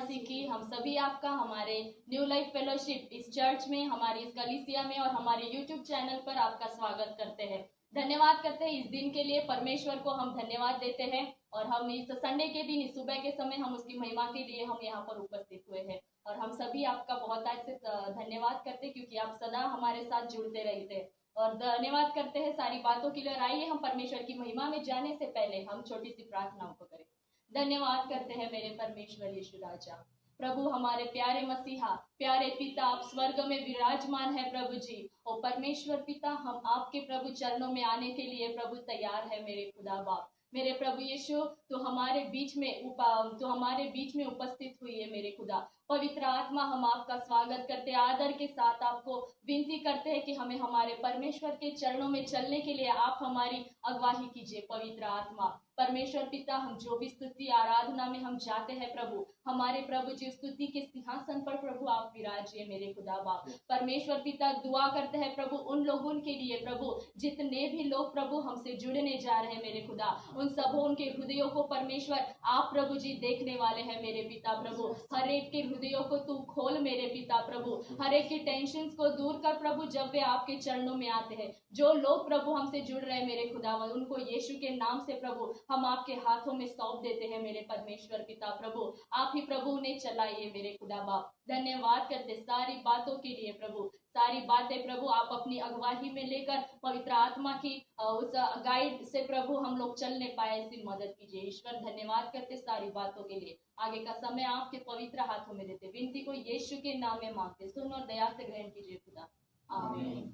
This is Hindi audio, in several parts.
मसीह की। हम सभी आपका हमारे न्यू लाइफ फेलोशिप इस चर्च में, हमारी इस कलीसिया में और हमारे यूट्यूब चैनल पर आपका स्वागत करते हैं। धन्यवाद करते हैं इस दिन के लिए, परमेश्वर को हम धन्यवाद देते हैं। और हम इस संडे के दिन, इस सुबह के समय हम उसकी महिमा के लिए हम यहाँ पर उपस्थित हुए हैं। और हम सभी आपका बहुत आज से धन्यवाद करते हैं, क्योंकि आप सदा हमारे साथ जुड़ते रहते हैं। और धन्यवाद करते हैं सारी बातों के लिए। और आइए हम परमेश्वर की महिमा में जाने से पहले हम छोटी सी प्रार्थनाओं को करें। धन्यवाद करते हैं मेरे परमेश्वर यीशु राजा, प्रभु हमारे प्यारे मसीहा, प्यारे पिता, आप स्वर्ग में विराजमान है प्रभु जी। ओ परमेश्वर पिता, हम आपके प्रभु चरणों में आने के लिए प्रभु तैयार है मेरे खुदा बाप। मेरे प्रभु यीशु, तो हमारे बीच में उपस्थित हुई है मेरे खुदा। पवित्र आत्मा, हम आपका स्वागत करते, आदर के साथ आपको विनती करते हैं कि हमें हमारे परमेश्वर के चरणों में चलने के लिए आप हमारी अगुवाई कीजिए। पवित्र आत्मा, परमेश्वर पिता, हम जो भी स्तुति आराधना में हम जाते हैं प्रभु, हमारे प्रभु जी स्तुति के सिंहासन पर प्रभु आप विराजिए मेरे खुदा बाप। परमेश्वर पिता, दुआ करते हैं प्रभु उन लोगों के लिए प्रभु, जितने भी लोग प्रभु हमसे जुड़ने जा रहे हैं मेरे खुदा, उन सबों उनके हृदयों को परमेश्वर आप प्रभु जी देखने वाले हैं मेरे पिता प्रभु। हर एक के हृदयों को तू खोल मेरे पिता प्रभु, हर एक के टेंशन को दूर कर प्रभु, जब वे आपके चरणों में आते हैं। जो लोग प्रभु हमसे जुड़ रहे हैं मेरे खुदावन, उनको यीशु के नाम से प्रभु हम आपके हाथों में सौंप देते हैं मेरे परमेश्वर पिता प्रभु। आप ही प्रभु उन्हें चलाइए मेरे खुदा बाप। धन्यवाद करते सारी बातों के लिए प्रभु, सारी बातें प्रभु आप अपनी अगुवाई में लेकर पवित्र आत्मा की उस गाइड से प्रभु हम लोग चलने पाए, ऐसी मदद कीजिए ईश्वर। धन्यवाद करते सारी बातों के लिए। आगे का समय आपके पवित्र हाथों में देते, विनती को यीशु के नाम में मांगते, सुन और दया से ग्रहण कीजिए खुदा, आमीन।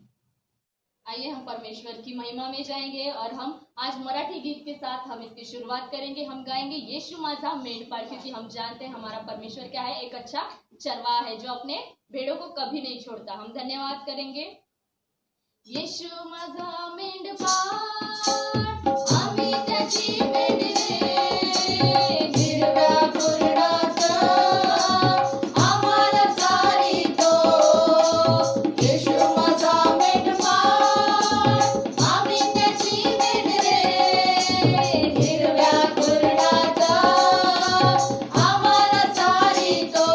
आइए हम परमेश्वर की महिमा में जाएंगे और हम आज मराठी गीत के साथ हम इसकी शुरुआत करेंगे। हम गाएंगे यीशु माझा मेंढपाळ, क्योंकि हम जानते हैं हमारा परमेश्वर क्या है, एक अच्छा चरवाहा है जो अपने भेड़ों को कभी नहीं छोड़ता। हम धन्यवाद करेंगे। यीशु माझा मेंढपाळ, आम्ही त्याची मेंढरे, हिरव्या कुरणाचं आम्हाला चारितो। यीशु माझा मेंढपाळ, आम्ही त्याची मेंढरे, हिरव्या कुरणाचं आम्हाला चारितो।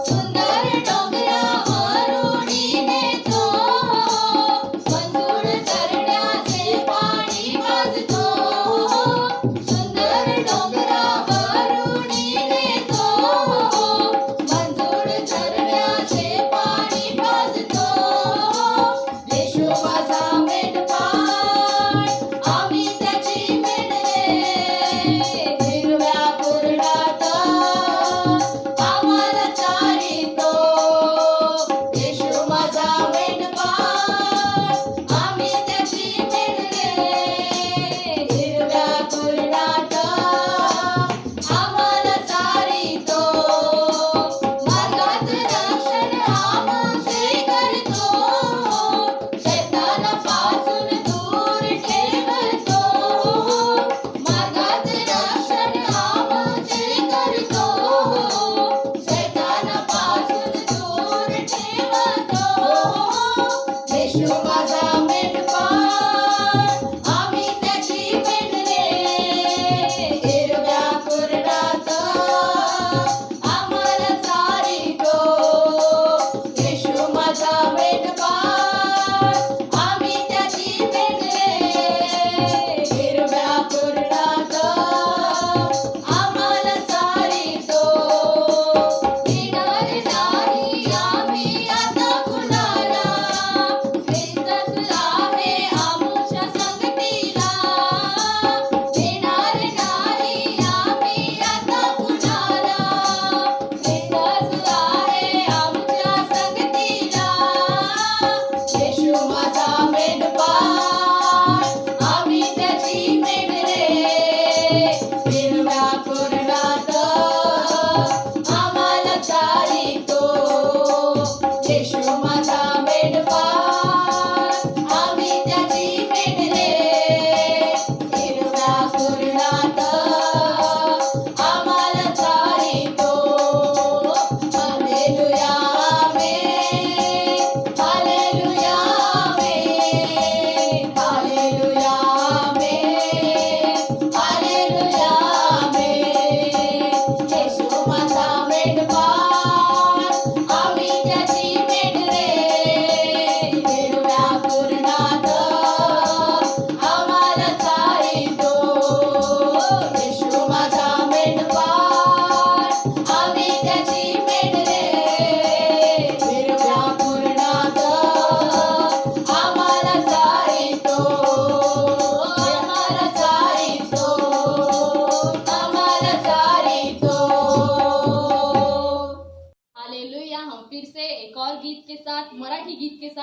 सुंदर डोंगरावरून नेतो, मंजूळ करण्यात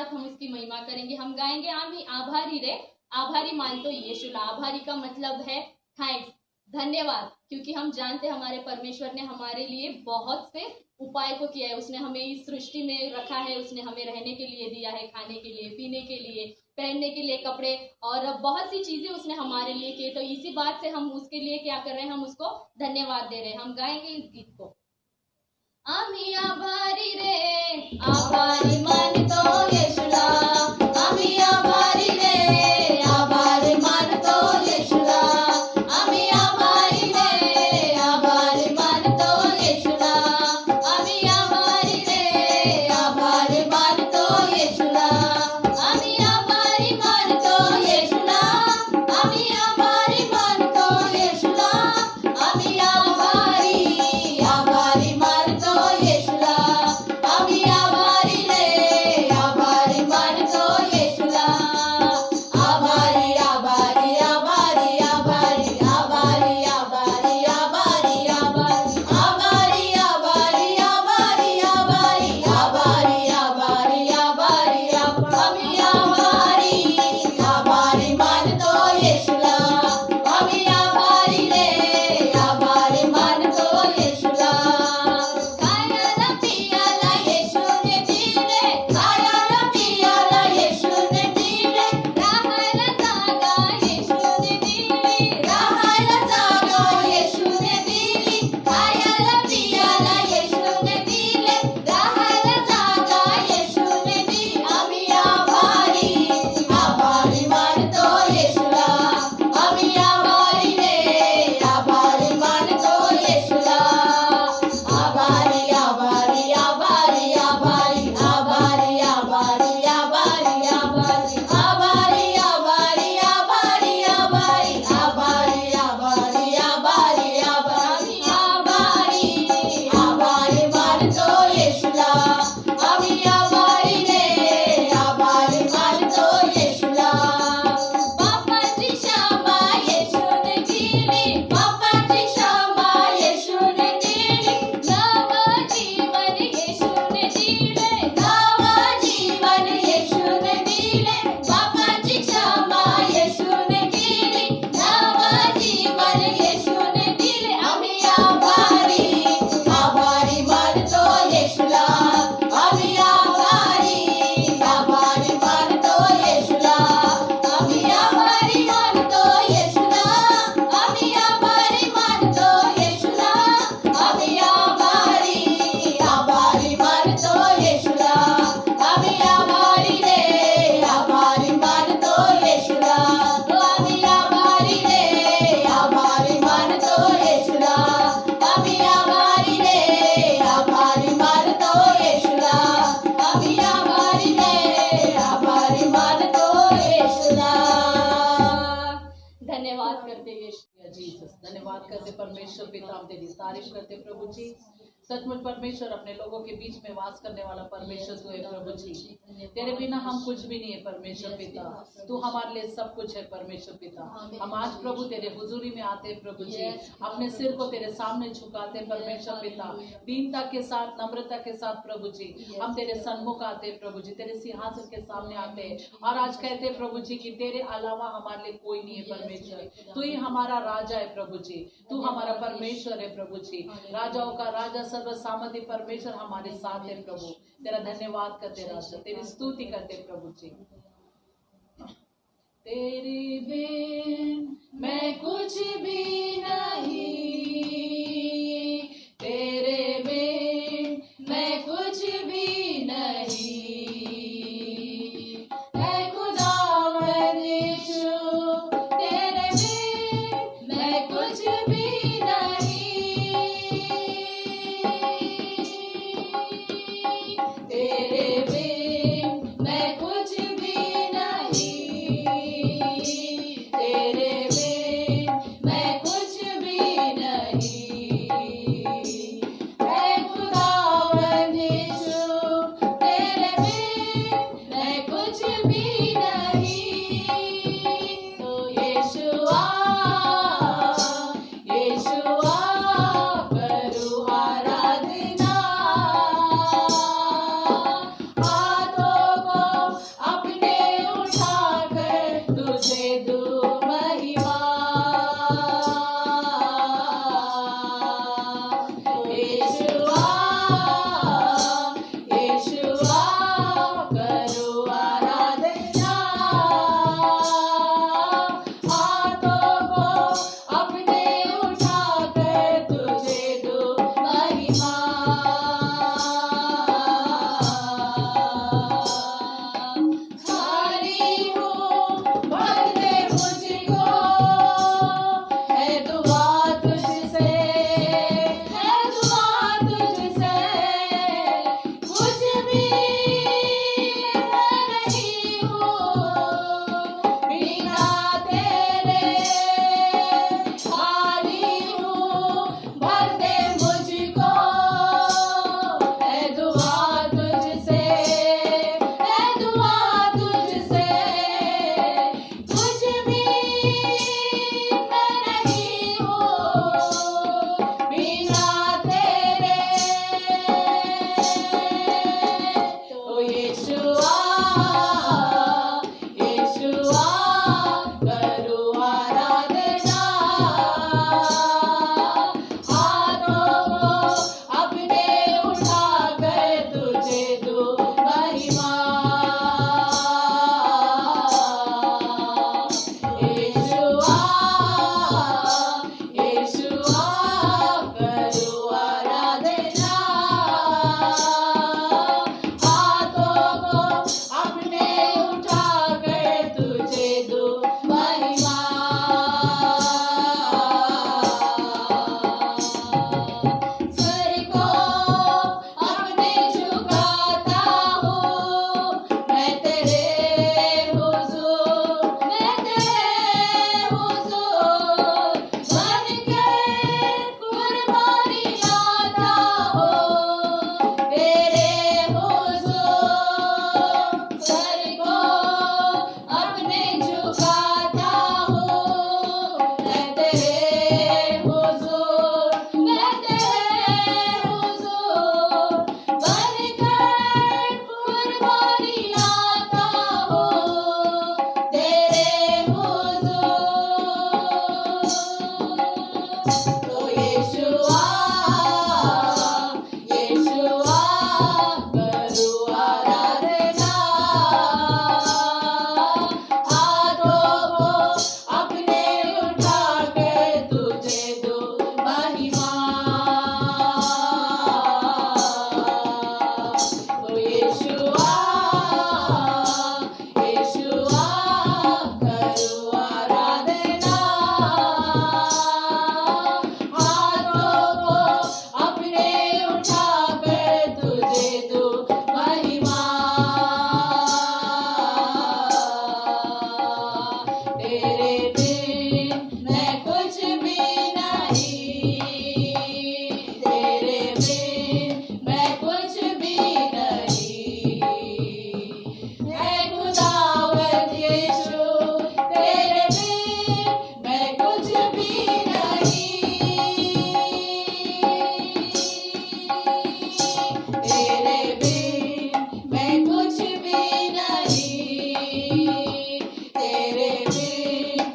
साथ हम उसकी महिमा करेंगे। हम गाएंगे आमी आभारी रे, आभारी मानतो यीशुला। आभारी का मतलब है थैंक्स, धन्यवाद, क्योंकि हम जानते हैं हमारे परमेश्वर ने हमारे लिए बहुत से उपाय को किया है। उसने हमें इस सृष्टि में रखा है, उसने हमें रहने के लिए दिया है, खाने के लिए, पीने के लिए, पहनने के लिए कपड़े, और बहुत सी चीजें उसने हमारे लिए की। तो इसी बात से हम उसके लिए क्या कर रहे हैं, हम उसको धन्यवाद दे रहे हैं। हम गाएंगे इस गीत को। आमी आभारी रे, आभारी मानतो येशूला, आमी आभारी रे, आभारी मानतो येशूला, आमी आभारी रे, आभारी मानतो येशूला, आमी आभारी रे, आभारी मानतो येशूला, आमी आभारी मानतो येशूला, आमी आभारी मानतो येशूला, आमी आभारी मानतो येशूला, आमी आभारी रे, आभारी मानतो येशूला, आभारी आभारी आभारी आभारी आभारी आभारी आभारी आभारी आभारी आभारी आभारी आभारी आभारी आभारी आभारी आमी आभारी मानतो येशूला, आमी आभारी रे, आभारी मानतो येशूला, खायला पियाला येशूने दिले, खायला पियाला येशूने दिले, राहायला जागा येशूने दिली, राहायला जागा येशूने दिली, खायला पियाला येशूने दिले, राहायला जागा येशूने दिली, आम्ही आभारी मानतो येशूला, आम्ही आभारी रे, आभारी मानतो येशूला, आभारी आभारी आभारी आभारी आभारी आभारी आभारी आभारी आभारी आभारी आभारी आभारी आभारी आभारी आभारी आभारी आभारी मानतो येशूला, आम्ही आभारी रे, आभारी मानतो येशूला, बापाची क्षमा येशूने दिली, बापाची क्षमा येशूने दिली, नवं जीवन येशूने दिले, नवं जीवन येशूने दिले, बापाची क्षमा येशूने दिली, नवं जीवन येशूने दिले, आम्ही आभारी मानतो येशूला, आम्ही आभारी मानतो येशूला, आम्ही आभारी मानतो येशूला, आम्ही आभारी मानतो येशूला, आम्ही आभारी मानतो येशूला, आम्ही आभारी रे, आभारी मानतो येशूला, आम्ही आभारी रे, आभारी मानतो येशूला, आम्ही आभारी रे, आभारी मानतो येशूला, आम्ही आभारी रे, आभारी मानतो येशूला। धन्यवाद करते यीशु। जीसस, धन्यवाद करते परमेश्वर पिता, हम तेरी तारीफ करते प्रभु जी। सचमुच परमेश्वर अपने लोगों के बीच में वास करने वाला परमेश्वर तू है प्रभु जी। तेरे बिना हम कुछ भी नहीं है परमेश्वर पिता, तू हमारे लिए सब कुछ है परमेश्वर पिता। हम आज प्रभु तेरे हुजूरी में आते हैं प्रभु जी, अपने सिर को तेरे सामने झुकाते हैं परमेश्वर पिता, दीनता के साथ, नम्रता के साथ प्रभु जी हम तेरे सन्मुख आते हैं प्रभु जी, तेरे सिंहासन के सामने आते हैं और आज कहते हैं प्रभु जी कि तेरे अलावा हमारे लिए कोई नहीं है परमेश्वर, तू ही हमारा राजा है प्रभु जी, तू हमारा परमेश्वर है प्रभु जी, राजाओं का राजा, सर्व सामर्थ्य परमेश्वर हमारे साथ है प्रभु। तेरा धन्यवाद करते राजा, तेरी स्तुति करते प्रभु जी। तेरे बिन मैं कुछ भी नहीं, तेरे बिन मैं कुछ भी नहीं, ऐ खुदावंद यीशु तेरे बिन मैं कुछ भी नहीं, तेरे बिन मैं कुछ भी नहीं, तुझे दूं महिमा। यीशुआ यीशुआ करो आराधना, हाथों को अपने उठाकर तुझे दूं महिमा। खाली हूँ भर दे मुझको, है दुआ तुझसे, है दुआ तुझसे, कुछ भी मैं नहीं हूँ बिना तेरे। खाली हूँ भर दे मुझको, है दुआ तुझसे, है दुआ तुझसे, कुछ भी मैं नहीं हूँ बिना तेरे। तो यीशुआ यीशुआ करो आराधना, हाथों को अपने उठाकर तुझे दूं महिमा। यीशुआ यीशुआ करो आराधना, हाथों को अपने उठाकर तुझे दूं महिमा। सर को अपने झुकाता हूँ मैं तेरे हुजूर, मैं तेरे हुजूर, बनकर कुर्बानी लाता हूँ तेरे हुजूर। सर को अपने झुकाता हूँ मैं तेरे हुजूर, मैं तेरे हुजूर, बनकर कुर्बानी लाता हूँ तेरे हुजूर। तो यीशुआ यीशुआ करो आराधना, हाथों को अपने उठाकर तुझे दूं महिमा। तो यीशुआ यीशुआ करो आराधना, हाथों को अपने उठाकर तुझे दूं महिमा। तेरे बिन मैं कुछ भी नहीं, तेरे बिन मैं कुछ भी नहीं, है खुदावंद यीशु तेरे बिन मैं कुछ भी नहीं। तेरे बिन मैं कुछ भी नहीं, तेरे बिन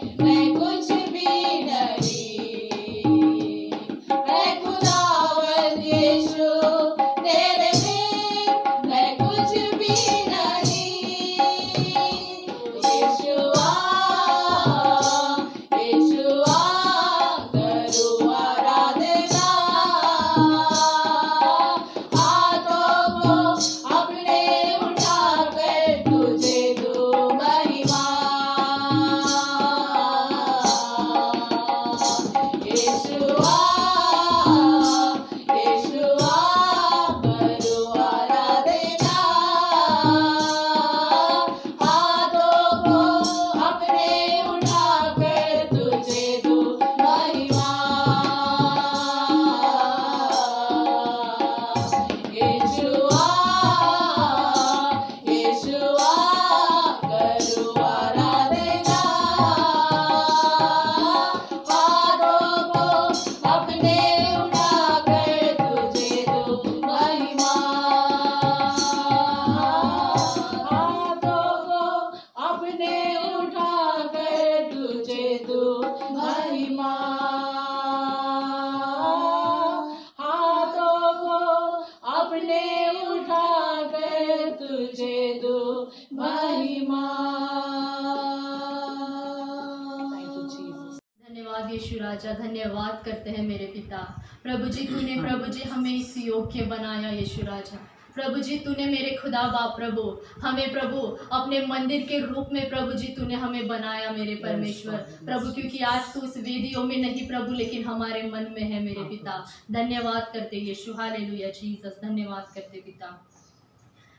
यीशु राजा, धन्यवाद करते हैं मेरे पिता। प्रभु जी तूने प्रभु जी हमें इस योग्य बनाया यीशु राजा। प्रभु जी तूने मेरे खुदा बाप प्रभु हमें प्रभु अपने मंदिर के रूप में प्रभु जी तूने हमें बनाया मेरे परमेश्वर प्रभु, क्योंकि आज तू उस वेदियों में नहीं प्रभु लेकिन हमारे मन में है मेरे पिता। धन्यवाद करते यीशु, हालेलुया जीसस, धन्यवाद करते पिता।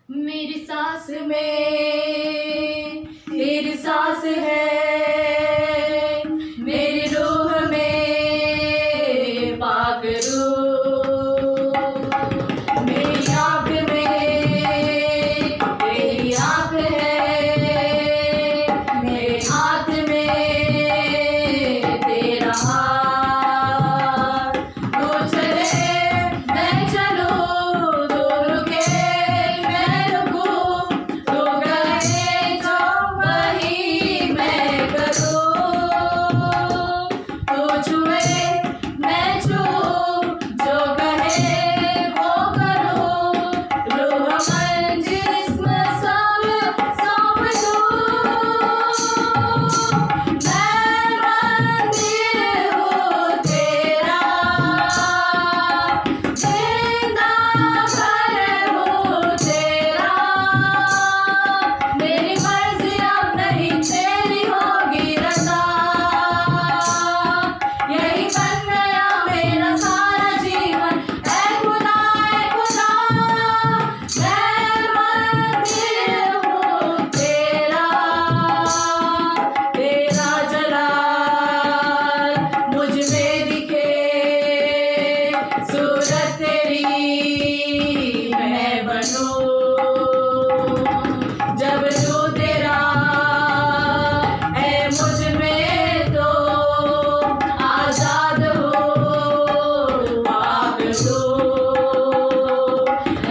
मेरी सांस में तेरी सांस है, मेरी रूह में पाक रूह, मेरी आँख में तेरी आँख है, मेरे हाथ में तेरा हाथ। तू चले मैं चलूं, तू रुके मैं रुकूं, तू कहे जो वही मैं करूं। तू छुए मैं छूऊं, जो कहे वो करूं, रूह मन जिस्म सब सौंप दूं। मैं मंदिर हूँ तेरा, जिंदा घर हूँ तेरा। मेरी मर्जी अब नहीं तेरी होगी रज़ा, यही बन गया मेरा सारा जीवन। ऐ खुदा मैं मंदिर हूँ तेरा, तेरा जलाल मुझ में दिखे, सूरत तेरी मैं बनूं। जब तू तेरा है मुझ में तो आजाद हो पाक तू।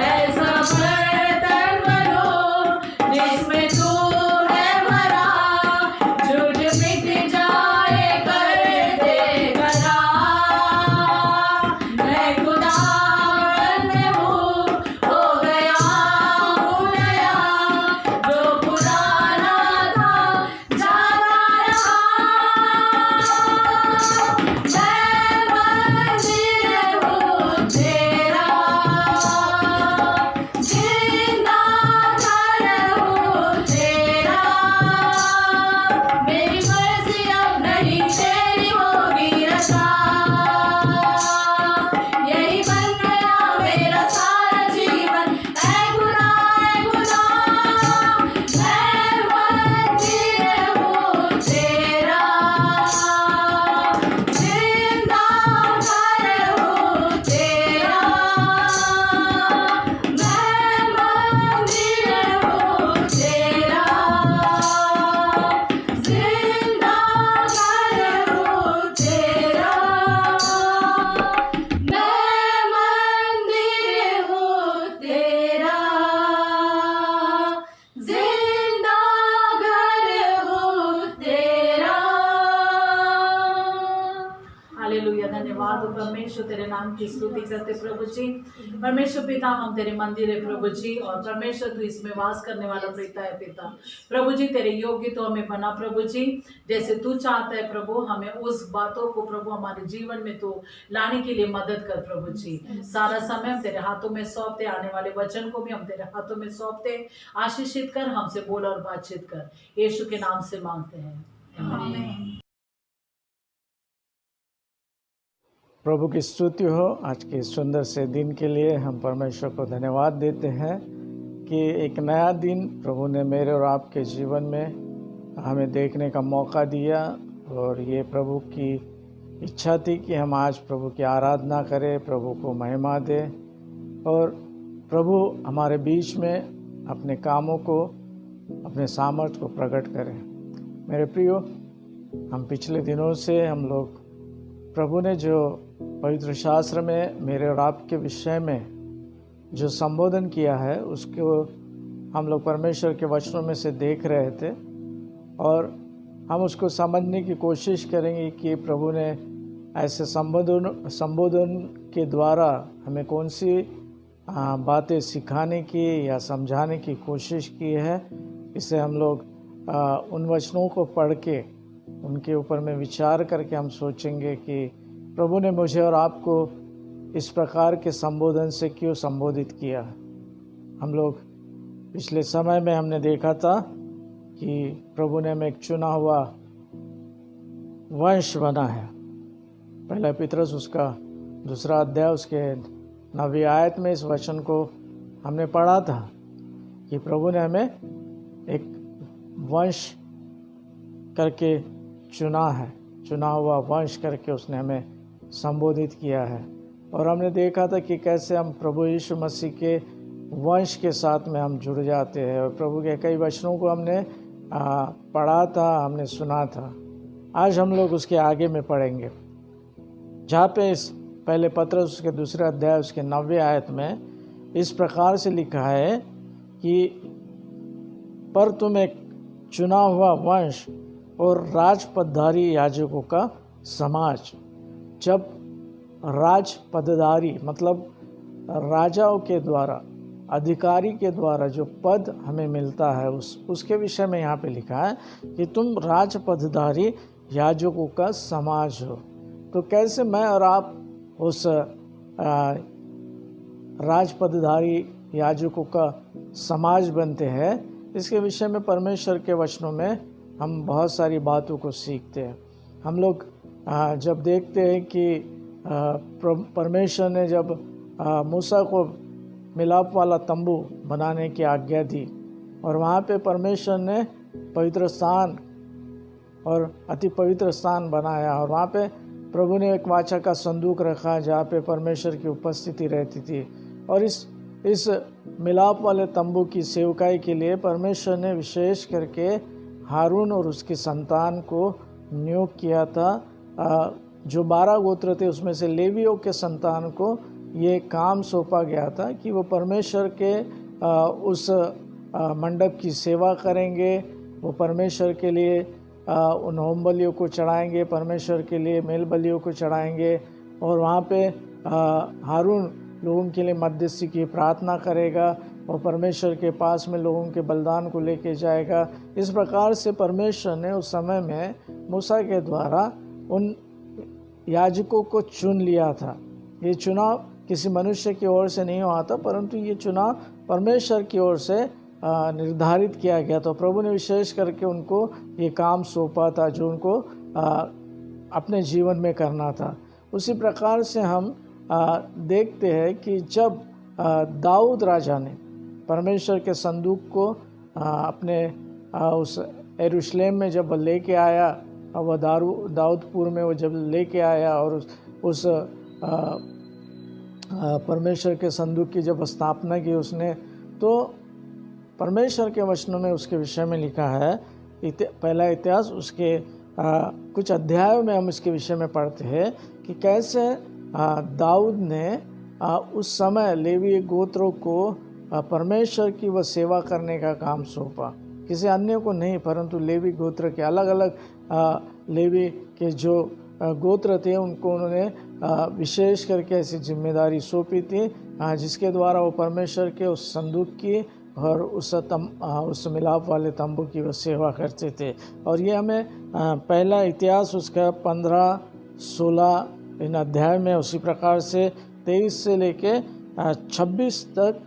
ऐसा बर्तन बनो जिसमें तू है भरा, झूठ मिट जाए कर दे गला। मैं खुदा में हूँ, हो गया हूँ नया, जो पुराना था जाता रहा। मैं मंदिर हूँ तेरा, जिंदा घर हूँ तेरा। मेरी मर्जी अब नहीं तेरी होगी रज़ा, यही बन गया मेरा सारा जीवन। ऐ खुदा मैं मंदिर हूँ तेरा, जिंदा घर हूँ तेरा। मैं मंदिर हूँ तेरा, जिंदा घर हूँ तेरा। मैं मंदिर हूँ तेरा, जिंदा घर हूँ तेरा। हालेलुया, धन्यवाद हो परमेश्वर, तेरे नाम की स्तुति करते प्रभु जी। परमेश्वर पिता हम तेरे मंदिर है प्रभु जी, और परमेश्वर तू इसमें वास करने वाला पिता है पिता। प्रभु जी तेरे योग्य तो हमें बना प्रभु जी, जैसे तू चाहता है प्रभु, हमें उस बातों को प्रभु हमारे जीवन में तू लाने के लिए मदद कर प्रभु जी। सारा समय हम तेरे हाथों में सौंपते, आने वाले वचन को भी हम तेरे हाथों में सौंपते। आशीषित कर, हमसे बोल और बातचीत कर, यीशु के नाम से मांगते हैं, आमीन। प्रभु की स्तुति हो। आज के सुंदर से दिन के लिए हम परमेश्वर को धन्यवाद देते हैं कि एक नया दिन प्रभु ने मेरे और आपके जीवन में हमें देखने का मौका दिया, और ये प्रभु की इच्छा थी कि हम आज प्रभु की आराधना करें, प्रभु को महिमा दें, और प्रभु हमारे बीच में अपने कामों को, अपने सामर्थ्य को प्रकट करें। मेरे प्रियो, हम पिछले दिनों से हम लोग प्रभु ने जो पवित्र शास्त्र में मेरे और आपके विषय में जो संबोधन किया है, उसको हम लोग परमेश्वर के वचनों में से देख रहे थे, और हम उसको समझने की कोशिश करेंगे कि प्रभु ने ऐसे संबोधन के द्वारा हमें कौन सी बातें सिखाने की या समझाने की कोशिश की है। इसे हम लोग उन वचनों को पढ़ के उनके ऊपर में विचार करके हम सोचेंगे कि प्रभु ने मुझे और आपको इस प्रकार के संबोधन से क्यों संबोधित किया। हम लोग पिछले समय में हमने देखा था कि प्रभु ने हमें एक चुना हुआ वंश बना है। पहला पतरस उसका 2 अध्याय उसके 9वीं आयत में इस वचन को हमने पढ़ा था कि प्रभु ने हमें एक वंश करके चुना है, चुना हुआ वंश करके उसने हमें संबोधित किया है। और हमने देखा था कि कैसे हम प्रभु यीशु मसीह के वंश के साथ में हम जुड़ जाते हैं, और प्रभु के कई वचनों को हमने पढ़ा था, हमने सुना था। आज हम लोग उसके आगे में पढ़ेंगे, जहाँ पे इस पहले पत्रस उसके 2 अध्याय उसके 9वीं आयत में इस प्रकार से लिखा है कि पर तुम एक चुना हुआ वंश और राजपदधारी याजकों का समाज। जब राजपदधारी मतलब राजाओं के द्वारा, अधिकारी के द्वारा जो पद हमें मिलता है उसके विषय में यहाँ पे लिखा है कि तुम राजपदधारी याजकों का समाज हो। तो कैसे मैं और आप उस राजपदधारी याजकों का समाज बनते हैं, इसके विषय में परमेश्वर के वचनों में हम बहुत सारी बातों को सीखते हैं। हम लोग जब देखते हैं कि परमेश्वर ने जब मूसा को मिलाप वाला तंबू बनाने की आज्ञा दी, और वहाँ पे परमेश्वर ने पवित्र स्थान और अति पवित्र स्थान बनाया, और वहाँ पे प्रभु ने एक वाचा का संदूक रखा जहाँ पे परमेश्वर की उपस्थिति रहती थी। और इस मिलाप वाले तंबू की सेवकाई के लिए परमेश्वर ने विशेष करके हारून और उसकी संतान को नियुक्त किया था। जो 12 गोत्र थे उसमें से लेवियों के संतान को ये काम सौंपा गया था कि वो परमेश्वर के उस मंडप की सेवा करेंगे, वो परमेश्वर के लिए उन होम बलियों को चढ़ाएंगे, परमेश्वर के लिए मेल बलियों को चढ़ाएंगे, और वहाँ पे हारून लोगों के लिए मध्यस्थी की प्रार्थना करेगा और परमेश्वर के पास में लोगों के बलिदान को लेके जाएगा। इस प्रकार से परमेश्वर ने उस समय में मूसा के द्वारा उन याजकों को चुन लिया था। ये चुनाव किसी मनुष्य की ओर से नहीं हुआ था, परंतु ये चुनाव परमेश्वर की ओर से निर्धारित किया गया। तो प्रभु ने विशेष करके उनको ये काम सौंपा था जो उनको अपने जीवन में करना था। उसी प्रकार से हम देखते हैं कि जब दाऊद राजा ने परमेश्वर के संदूक को अपने उस यरूशलेम में जब लेके आया, वह दाऊदपुर में वो जब लेके आया और उस परमेश्वर के संदूक की जब स्थापना की उसने, तो परमेश्वर के वचनों में उसके विषय में लिखा है, पहला इतिहास उसके कुछ अध्यायों में हम इसके विषय में पढ़ते हैं कि कैसे दाऊद ने उस समय लेवी गोत्रों को परमेश्वर की वह सेवा करने का काम सौंपा। किसी अन्य को नहीं, परंतु लेवी गोत्र के अलग अलग लेवी के जो गोत्र थे उनको उन्होंने विशेष करके ऐसी जिम्मेदारी सौंपी थी, जिसके द्वारा वो परमेश्वर के उस संदूक की और उस मिलाप वाले तंबू की वो सेवा करते थे। और ये हमें पहला इतिहास उसका 15-16 इन अध्याय में उसी प्रकार से 23 से लेके 26 तक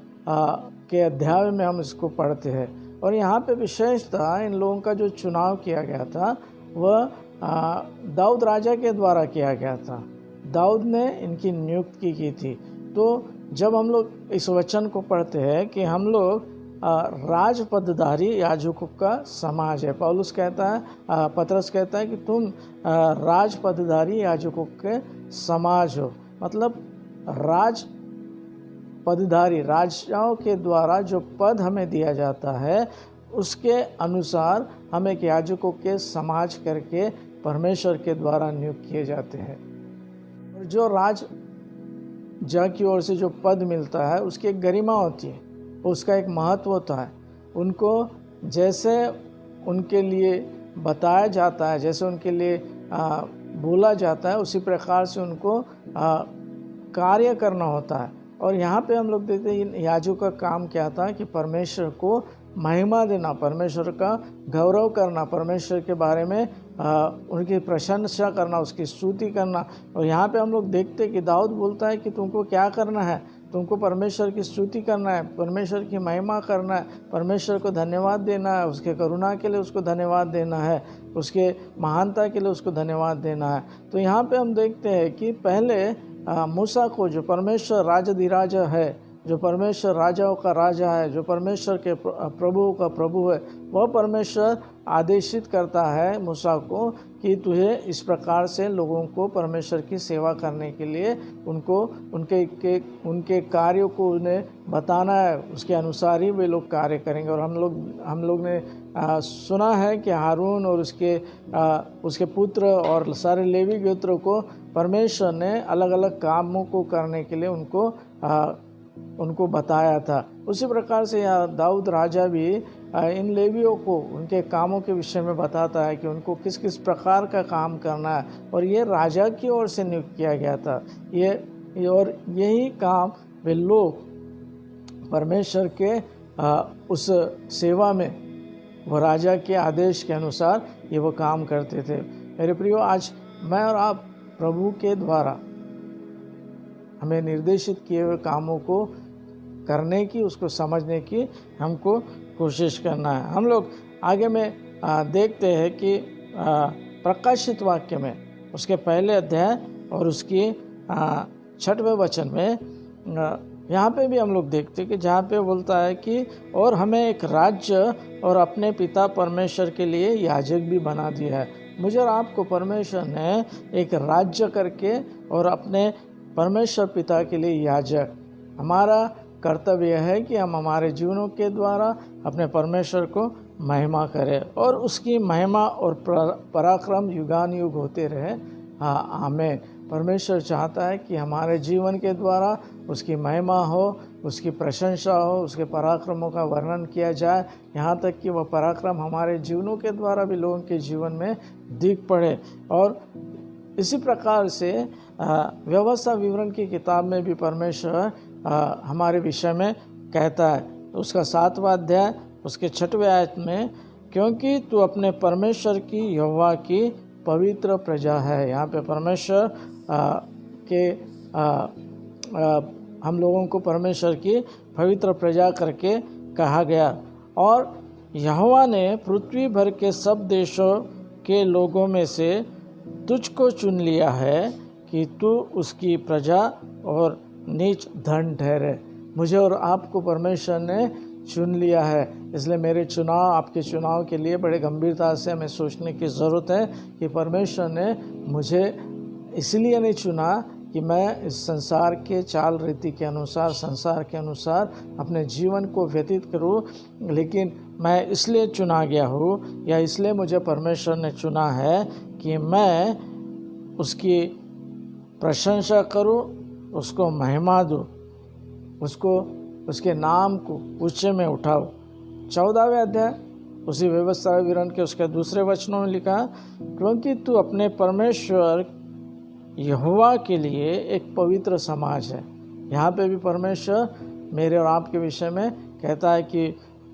के अध्याय में हम इसको पढ़ते हैं। और यहाँ पे विशेषतः इन लोगों का जो चुनाव किया गया था वह दाऊद राजा के द्वारा किया गया था। दाऊद ने इनकी नियुक्ति की थी। तो जब हम लोग इस वचन को पढ़ते हैं कि हम लोग राजपदधारी याजकों का समाज है, पौलुस कहता है, पतरस कहता है कि तुम राजपदधारी याजकों के समाज हो। मतलब राजपदधारी, राजाओं के द्वारा जो पद हमें दिया जाता है उसके अनुसार हम एक याजकों के समाज करके परमेश्वर के द्वारा नियुक्त किए जाते हैं। और जो राजा की ओर से जो पद मिलता है उसकी एक गरिमा होती है, उसका एक महत्व होता है। उनको जैसे उनके लिए बताया जाता है, जैसे उनके लिए बोला जाता है, उसी प्रकार से उनको कार्य करना होता है। और यहाँ पे हम लोग देखते हैं याजकों का काम क्या था कि परमेश्वर को महिमा देना, परमेश्वर का गौरव करना, परमेश्वर के बारे में उनकी प्रशंसा करना, उसकी स्तुति करना। और यहाँ पे हम लोग देखते हैं कि दाऊद बोलता है कि तुमको क्या करना है, तुमको परमेश्वर की स्तुति करना है, परमेश्वर की महिमा करना है, परमेश्वर को धन्यवाद देना है, उसके करुणा के लिए उसको धन्यवाद देना है, उसके महानता के लिए उसको धन्यवाद देना है। तो यहाँ पे हम देखते हैं कि पहले मूसा को, जो परमेश्वर राजाधिराजा है, जो परमेश्वर राजाओं का राजा है, जो परमेश्वर के प्रभुओं का प्रभु है, वह परमेश्वर आदेशित करता है मूसा को कि तुझे इस प्रकार से लोगों को परमेश्वर की सेवा करने के लिए उनको उनके कार्यों को उन्हें बताना है, उसके अनुसार ही वे लोग कार्य करेंगे। और हम लोग ने सुना है कि हारून और उसके पुत्र और सारे लेवी गोत्रों को परमेश्वर ने अलग अलग कामों को करने के लिए उनको बताया था। उसी प्रकार से यहाँ दाऊद राजा भी इन लेवियों को उनके कामों के विषय में बताता है कि उनको किस किस प्रकार का काम करना है। और ये राजा की ओर से नियुक्त किया गया था। और यही काम वे लोग परमेश्वर के उस सेवा में, वो राजा के आदेश के अनुसार ये वो काम करते थे। मेरे प्रियो, आज मैं और आप प्रभु के द्वारा हमें निर्देशित किए हुए कामों को करने की, उसको समझने की हमको कोशिश करना है। हम लोग आगे में देखते हैं कि प्रकाशित वाक्य में उसके पहले अध्याय और उसकी 6वें वचन में यहाँ पे भी हम लोग देखते हैं कि जहाँ पे बोलता है कि और हमें एक राज्य और अपने पिता परमेश्वर के लिए याजक भी बना दिया है। मुझे और आपको परमेश्वर ने एक राज्य करके और अपने परमेश्वर पिता के लिए याजक, हमारा कर्तव्य है कि हम हमारे जीवनों के द्वारा अपने परमेश्वर को महिमा करें और उसकी महिमा और पराक्रम युगानुयुग होते रहे। हाँ, आमीन। परमेश्वर चाहता है कि हमारे जीवन के द्वारा उसकी महिमा हो, उसकी प्रशंसा हो, उसके पराक्रमों का वर्णन किया जाए, यहाँ तक कि वह पराक्रम हमारे जीवनों के द्वारा भी लोगों के जीवन में दिख पड़े। और इसी प्रकार से व्यवस्था विवरण की किताब में भी परमेश्वर हमारे विषय में कहता है। उसका 7वां अध्याय उसके 6वें आयत में, क्योंकि तू अपने परमेश्वर की यहोवा की पवित्र प्रजा है। यहाँ पे परमेश्वर हम लोगों को परमेश्वर की पवित्र प्रजा करके कहा गया। और यहोवा ने पृथ्वी भर के सब देशों के लोगों में से तुझको चुन लिया है कि तू उसकी प्रजा और नीच धन ठहरे। मुझे और आपको परमेश्वर ने चुन लिया है, इसलिए मेरे चुनाव, आपके चुनाव के लिए बड़े गंभीरता से हमें सोचने की ज़रूरत है कि परमेश्वर ने मुझे इसलिए नहीं चुना कि मैं इस संसार के चाल रीति के अनुसार, संसार के अनुसार अपने जीवन को व्यतीत करूं, लेकिन मैं इसलिए चुना गया हूँ या इसलिए मुझे परमेश्वर ने चुना है कि मैं उसकी प्रशंसा करूं, उसको महिमा दूं, उसके नाम को ऊंचे में उठाओ। 14वें अध्याय उसी व्यवस्था विवरण के उसके 2 वचनों में लिखा, क्योंकि तू अपने परमेश्वर यहोवा के लिए एक पवित्र समाज है। यहाँ पे भी परमेश्वर मेरे और आपके विषय में कहता है कि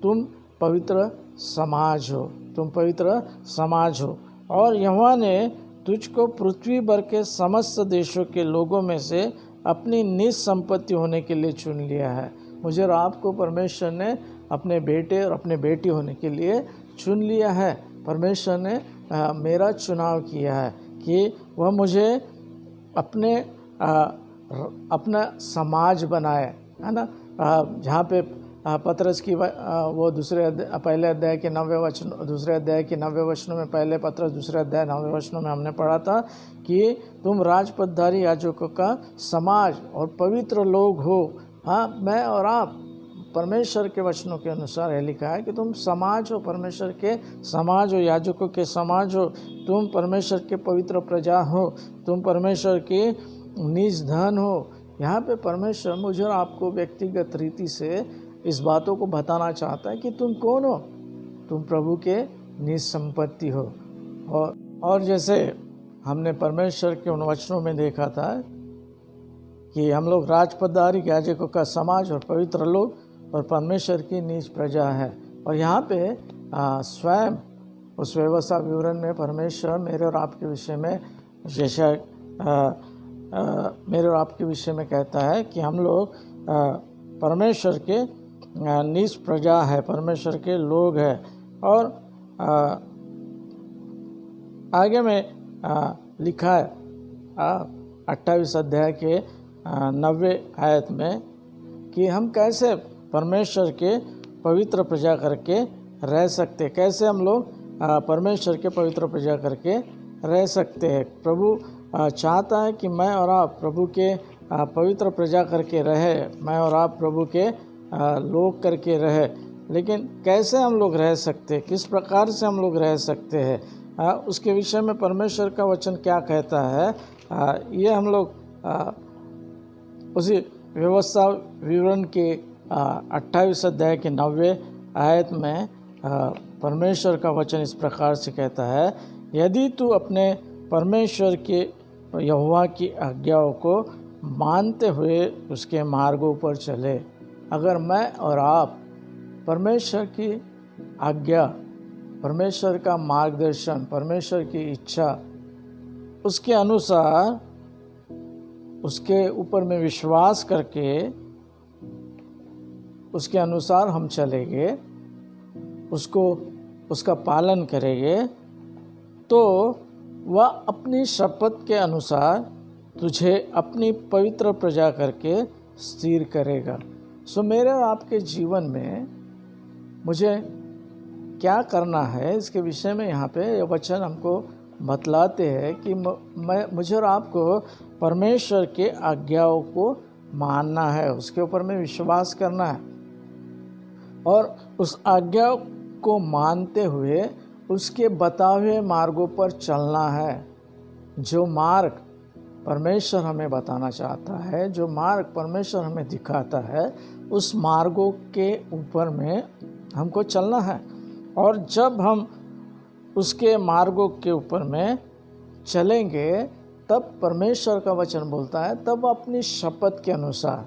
तुम पवित्र समाज हो, तुम पवित्र समाज हो। और यहोवा ने तुझको पृथ्वी भर के समस्त देशों के लोगों में से अपनी निज संपत्ति होने के लिए चुन लिया है। मुझे और आपको परमेश्वर ने अपने बेटे और अपने बेटी होने के लिए चुन लिया है। परमेश्वर ने मेरा चुनाव किया है कि वह मुझे अपना समाज बनाए, है ना। जहाँ पे पतरस की वो पहले अध्याय के 9वें वचन, दूसरे अध्याय के 9वें वचनों में, पहले पतरस 2 अध्याय 9वें वचनों में हमने पढ़ा था कि तुम राजपदधारी याजकों का समाज और पवित्र लोग हो। हाँ, मैं और आप परमेश्वर के वचनों के अनुसार है लिखा है कि तुम समाज हो, परमेश्वर के समाज हो, याजकों के समाज हो, तुम परमेश्वर के पवित्र प्रजा हो, तुम परमेश्वर के निज धन हो। यहाँ पे परमेश्वर मुझे और आपको व्यक्तिगत रीति से इस बातों को बताना चाहता है कि तुम कौन हो, तुम प्रभु के निज संपत्ति हो। और जैसे हमने परमेश्वर के उन वचनों में देखा था कि हम लोग राजपदधारी याजकों का समाज और पवित्र लोग और परमेश्वर की निज प्रजा है। और यहाँ पे स्वयं उस व्यवस्था विवरण में परमेश्वर मेरे और आपके विषय में जैसा मेरे और आपके विषय में कहता है कि हम लोग परमेश्वर के निज प्रजा है, परमेश्वर के लोग हैं। और आगे में लिखा है 28 अध्याय के 90 आयत में कि हम कैसे परमेश्वर के पवित्र प्रजा करके रह सकते, कैसे हम लोग परमेश्वर के पवित्र प्रजा करके रह सकते हैं। प्रभु चाहता है कि मैं और आप प्रभु के पवित्र प्रजा करके रहे, मैं और आप प्रभु के लोग करके रहे। लेकिन कैसे हम लोग रह सकते, किस प्रकार से हम लोग रह सकते हैं, उसके विषय में परमेश्वर का वचन क्या कहता है, ये हम लोग उसी व्यवस्था विवरण के 28 अध्याय के 90 आयत में परमेश्वर का वचन इस प्रकार से कहता है, यदि तू अपने परमेश्वर के यहोवा की आज्ञाओं को मानते हुए उसके मार्गों पर चले। अगर मैं और आप परमेश्वर की आज्ञा, परमेश्वर का मार्गदर्शन, परमेश्वर की इच्छा, उसके अनुसार, उसके ऊपर में विश्वास करके उसके अनुसार हम चलेंगे, उसका पालन करेंगे, तो वह अपनी शपथ के अनुसार तुझे अपनी पवित्र प्रजा करके स्थिर करेगा। सो मेरे और आपके जीवन में मुझे क्या करना है, इसके विषय में यहाँ पे यह वचन हमको बतलाते हैं कि मुझे और आपको परमेश्वर के आज्ञाओं को मानना है, उसके ऊपर में विश्वास करना है और उस आज्ञा को मानते हुए उसके बताए हुए मार्गों पर चलना है। जो मार्ग परमेश्वर हमें बताना चाहता है, जो मार्ग परमेश्वर हमें दिखाता है, उस मार्गों के ऊपर में हमको चलना है। और जब हम उसके मार्गों के ऊपर में चलेंगे, तब परमेश्वर का वचन बोलता है, तब अपनी शपथ के अनुसार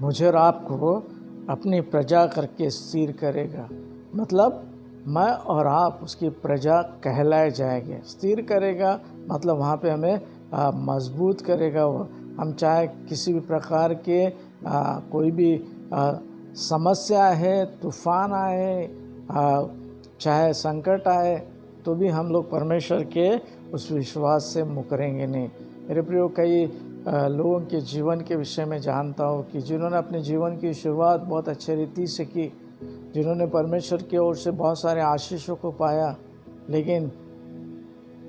मुझे और आपको अपनी प्रजा करके स्थिर करेगा। मतलब मैं और आप उसकी प्रजा कहलाए जाएंगे। स्थिर करेगा मतलब वहाँ पे हमें मजबूत करेगा। वो हम चाहे किसी भी प्रकार के कोई भी समस्या है, तूफान आए, चाहे संकट आए, तो भी हम लोग परमेश्वर के उस विश्वास से मुकरेंगे नहीं। मेरे प्रियो, कई लोगों के जीवन के विषय में जानता हूँ कि जिन्होंने अपने जीवन की शुरुआत बहुत अच्छे रीति से की, जिन्होंने परमेश्वर की ओर से बहुत सारे आशीषों को पाया, लेकिन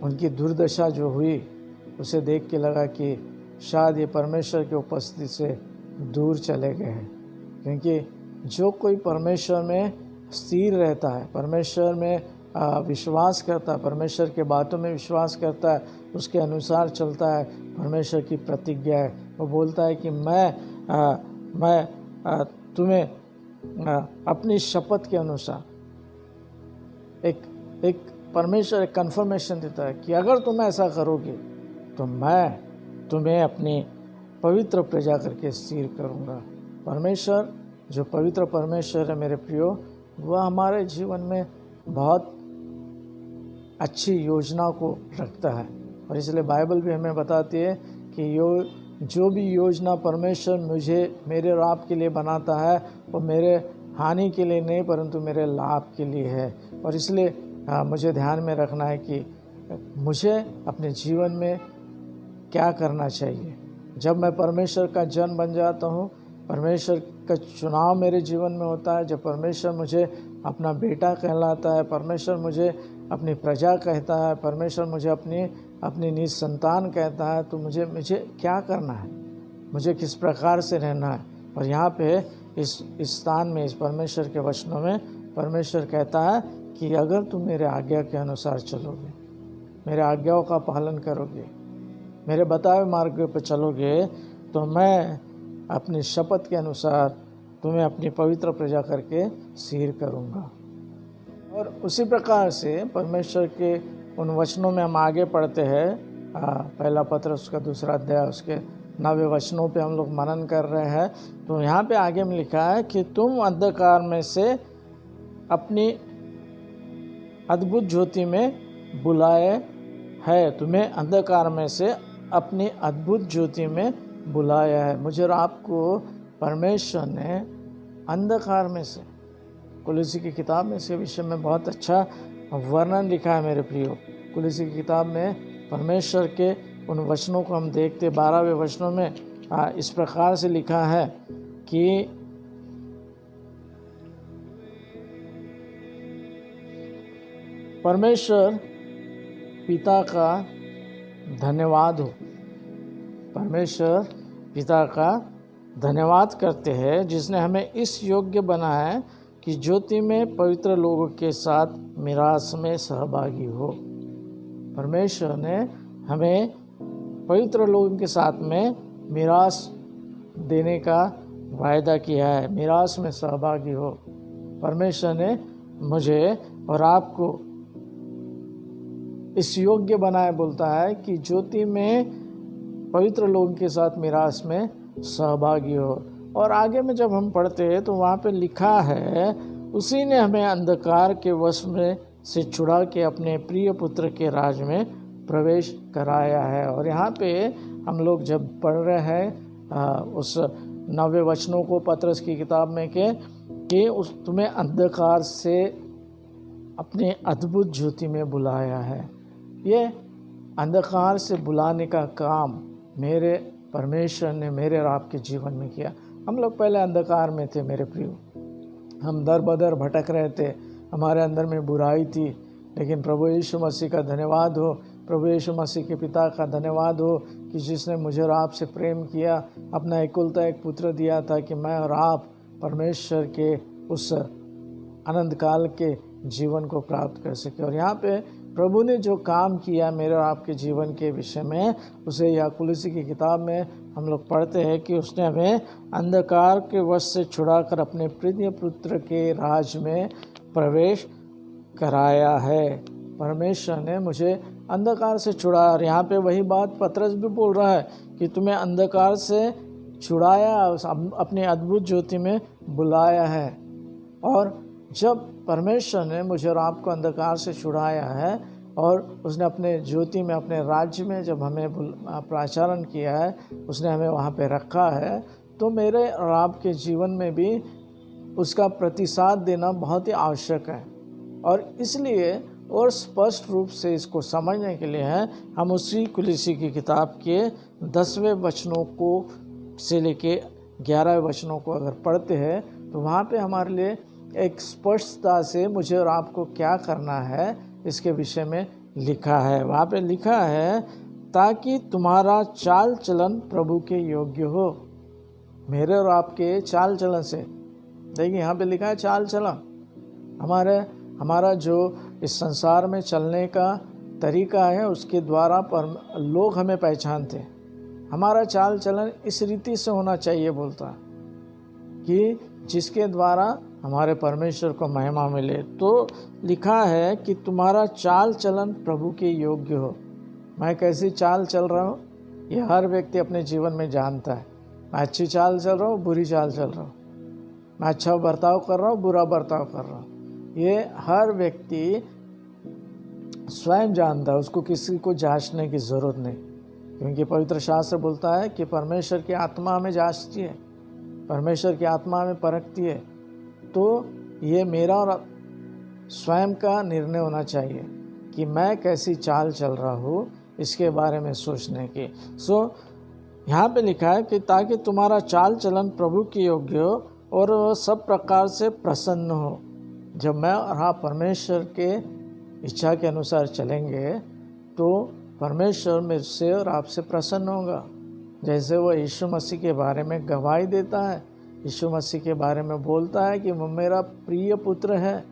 उनकी दुर्दशा जो हुई उसे देख के लगा कि शायद ये परमेश्वर की उपस्थिति से दूर चले गए हैं। क्योंकि जो कोई परमेश्वर में स्थिर रहता है, परमेश्वर में विश्वास करता है, परमेश्वर के बातों में विश्वास करता है, उसके अनुसार चलता है, परमेश्वर की प्रतिज्ञा है, वो बोलता है कि मैं तुम्हें अपनी शपथ के अनुसार एक परमेश्वर एक कन्फर्मेशन देता है कि अगर तुम ऐसा करोगे तो मैं तुम्हें अपनी पवित्र प्रजा करके स्थिर करूँगा। परमेश्वर जो पवित्र परमेश्वर है मेरे प्रियो, वह हमारे जीवन में बहुत अच्छी योजना को रखता है। और इसलिए बाइबल भी हमें बताती है कि जो भी योजना परमेश्वर मेरे और आपके लिए बनाता है, वो मेरे हानि के लिए नहीं परंतु मेरे लाभ के लिए है। और इसलिए मुझे ध्यान में रखना है कि मुझे अपने जीवन में क्या करना चाहिए। जब मैं परमेश्वर का जन बन जाता हूँ, परमेश्वर का चुनाव मेरे जीवन में होता है, जब परमेश्वर मुझे अपना बेटा कहलाता है, परमेश्वर मुझे अपनी प्रजा कहता है, परमेश्वर मुझे अपनी निज संतान कहता है, तो मुझे क्या करना है, मुझे किस प्रकार से रहना है। और यहाँ पे इस स्थान में, इस परमेश्वर के वचनों में परमेश्वर कहता है कि अगर तुम मेरे आज्ञा के अनुसार चलोगे, मेरे आज्ञाओं का पालन करोगे, मेरे बताए मार्ग पर चलोगे, तो मैं अपनी शपथ के अनुसार तुम्हें अपनी पवित्र प्रजा करके स्थिर करूँगा। और उसी प्रकार से परमेश्वर के उन वचनों में हम आगे पढ़ते हैं। पहला पत्र उसका 2 अध्याय उसके 9 वचनों पे हम लोग मनन कर रहे हैं। तो यहाँ पे आगे में लिखा है कि तुम अंधकार में से अपनी अद्भुत ज्योति में बुलाए है। तुम्हें अंधकार में से अपनी अद्भुत ज्योति में बुलाया है। मुझे और आपको परमेश्वर ने अंधकार में से, कुलुसी की किताब में इसके विषय में बहुत अच्छा वर्णन लिखा है मेरे प्रियो। कुलुसी की किताब में परमेश्वर के उन वचनों को हम देखते 12वें वचनों में इस प्रकार से लिखा है कि परमेश्वर पिता का धन्यवाद हो। परमेश्वर पिता का धन्यवाद करते हैं जिसने हमें इस योग्य बनाया है कि ज्योति में पवित्र लोगों के साथ मिरास में सहभागी हो। परमेश्वर ने हमें पवित्र लोगों के साथ में मिरास देने का वायदा किया है, मिरास में सहभागी हो। परमेश्वर ने मुझे और आपको इस योग्य बनाए, बोलता है कि ज्योति में पवित्र लोगों के साथ मिरास में सहभागी हो। और आगे में जब हम पढ़ते हैं तो वहाँ पे लिखा है, उसी ने हमें अंधकार के वश में से छुड़ा के अपने प्रिय पुत्र के राज में प्रवेश कराया है। और यहाँ पे हम लोग जब पढ़ रहे हैं उस 9वें वचनों को पतरस की किताब में कि उस तुम्हें अंधकार से अपने अद्भुत ज्योति में बुलाया है। ये अंधकार से बुलाने का काम मेरे परमेश्वर ने मेरे और आपके जीवन में किया। हम लोग पहले अंधकार में थे मेरे प्रियो, हम दर बदर भटक रहे थे, हमारे अंदर में बुराई थी, लेकिन प्रभु यीशु मसीह का धन्यवाद हो, प्रभु यीशु मसीह के पिता का धन्यवाद हो कि जिसने मुझे और आपसे प्रेम किया, अपना एकलौता एक पुत्र दिया था कि मैं और आप परमेश्वर के उस अनंत काल के जीवन को प्राप्त कर सके। और यहाँ पे प्रभु ने जो काम किया मेरे और आपके जीवन के विषय में, उसे या कुलुसी की किताब में हम लोग पढ़ते हैं कि उसने हमें अंधकार के वश से छुड़ाकर अपने प्रिय पुत्र के राज में प्रवेश कराया है। परमेश्वर ने मुझे अंधकार से छुड़ाया। और यहाँ पे वही बात पतरस भी बोल रहा है कि तुम्हें अंधकार से छुड़ाया, अपनी अद्भुत ज्योति में बुलाया है। और जब परमेश्वर ने मुझे और आपको अंधकार से छुड़ाया है और उसने अपने ज्योति में, अपने राज्य में जब हमें प्राचारण किया है, उसने हमें वहाँ पे रखा है, तो मेरे और आपके जीवन में भी उसका प्रतिसाद देना बहुत ही आवश्यक है। और इसलिए और स्पष्ट रूप से इसको समझने के लिए है, हम उसी कुलुसी की किताब के 10वें वचनों को से लेके 11वें वचनों को अगर पढ़ते हैं तो वहाँ पे हमारे लिए एक स्पष्टता से मुझे और आपको क्या करना है इसके विषय में लिखा है। वहाँ पे लिखा है, ताकि तुम्हारा चाल चलन प्रभु के योग्य हो। मेरे और आपके चाल चलन से, देखिए यहाँ पे लिखा है चाल चलन, हमारा जो इस संसार में चलने का तरीका है उसके द्वारा पर लोग हमें पहचानते हैं। हमारा चाल चलन इस रीति से होना चाहिए, बोलता है कि जिसके द्वारा हमारे परमेश्वर को महिमा मिले। तो लिखा है कि तुम्हारा चाल चलन प्रभु के योग्य हो। मैं कैसी चाल चल रहा हूँ ये हर व्यक्ति अपने जीवन में जानता है। मैं अच्छी चाल चल रहा हूँ, बुरी चाल चल रहा हूँ, मैं अच्छा बर्ताव कर रहा हूँ, बुरा बर्ताव कर रहा हूँ, ये हर व्यक्ति स्वयं जानता है, उसको किसी को जांचने की ज़रूरत नहीं। क्योंकि पवित्र शास्त्र बोलता है कि परमेश्वर की आत्मा हमें जांचती है, परमेश्वर की आत्मा हमें परखती है। तो ये मेरा और स्वयं का निर्णय होना चाहिए कि मैं कैसी चाल चल रहा हूँ, इसके बारे में सोचने की। यहाँ पे लिखा है कि ताकि तुम्हारा चाल चलन प्रभु के योग्य हो और वह सब प्रकार से प्रसन्न हो। जब मैं और आप परमेश्वर के इच्छा के अनुसार चलेंगे तो परमेश्वर मेरे से और आपसे प्रसन्न होगा। जैसे वह यीशु मसीह के बारे में गवाही देता है, यीशु मसीह के बारे में बोलता है कि वो मेरा प्रिय पुत्र है,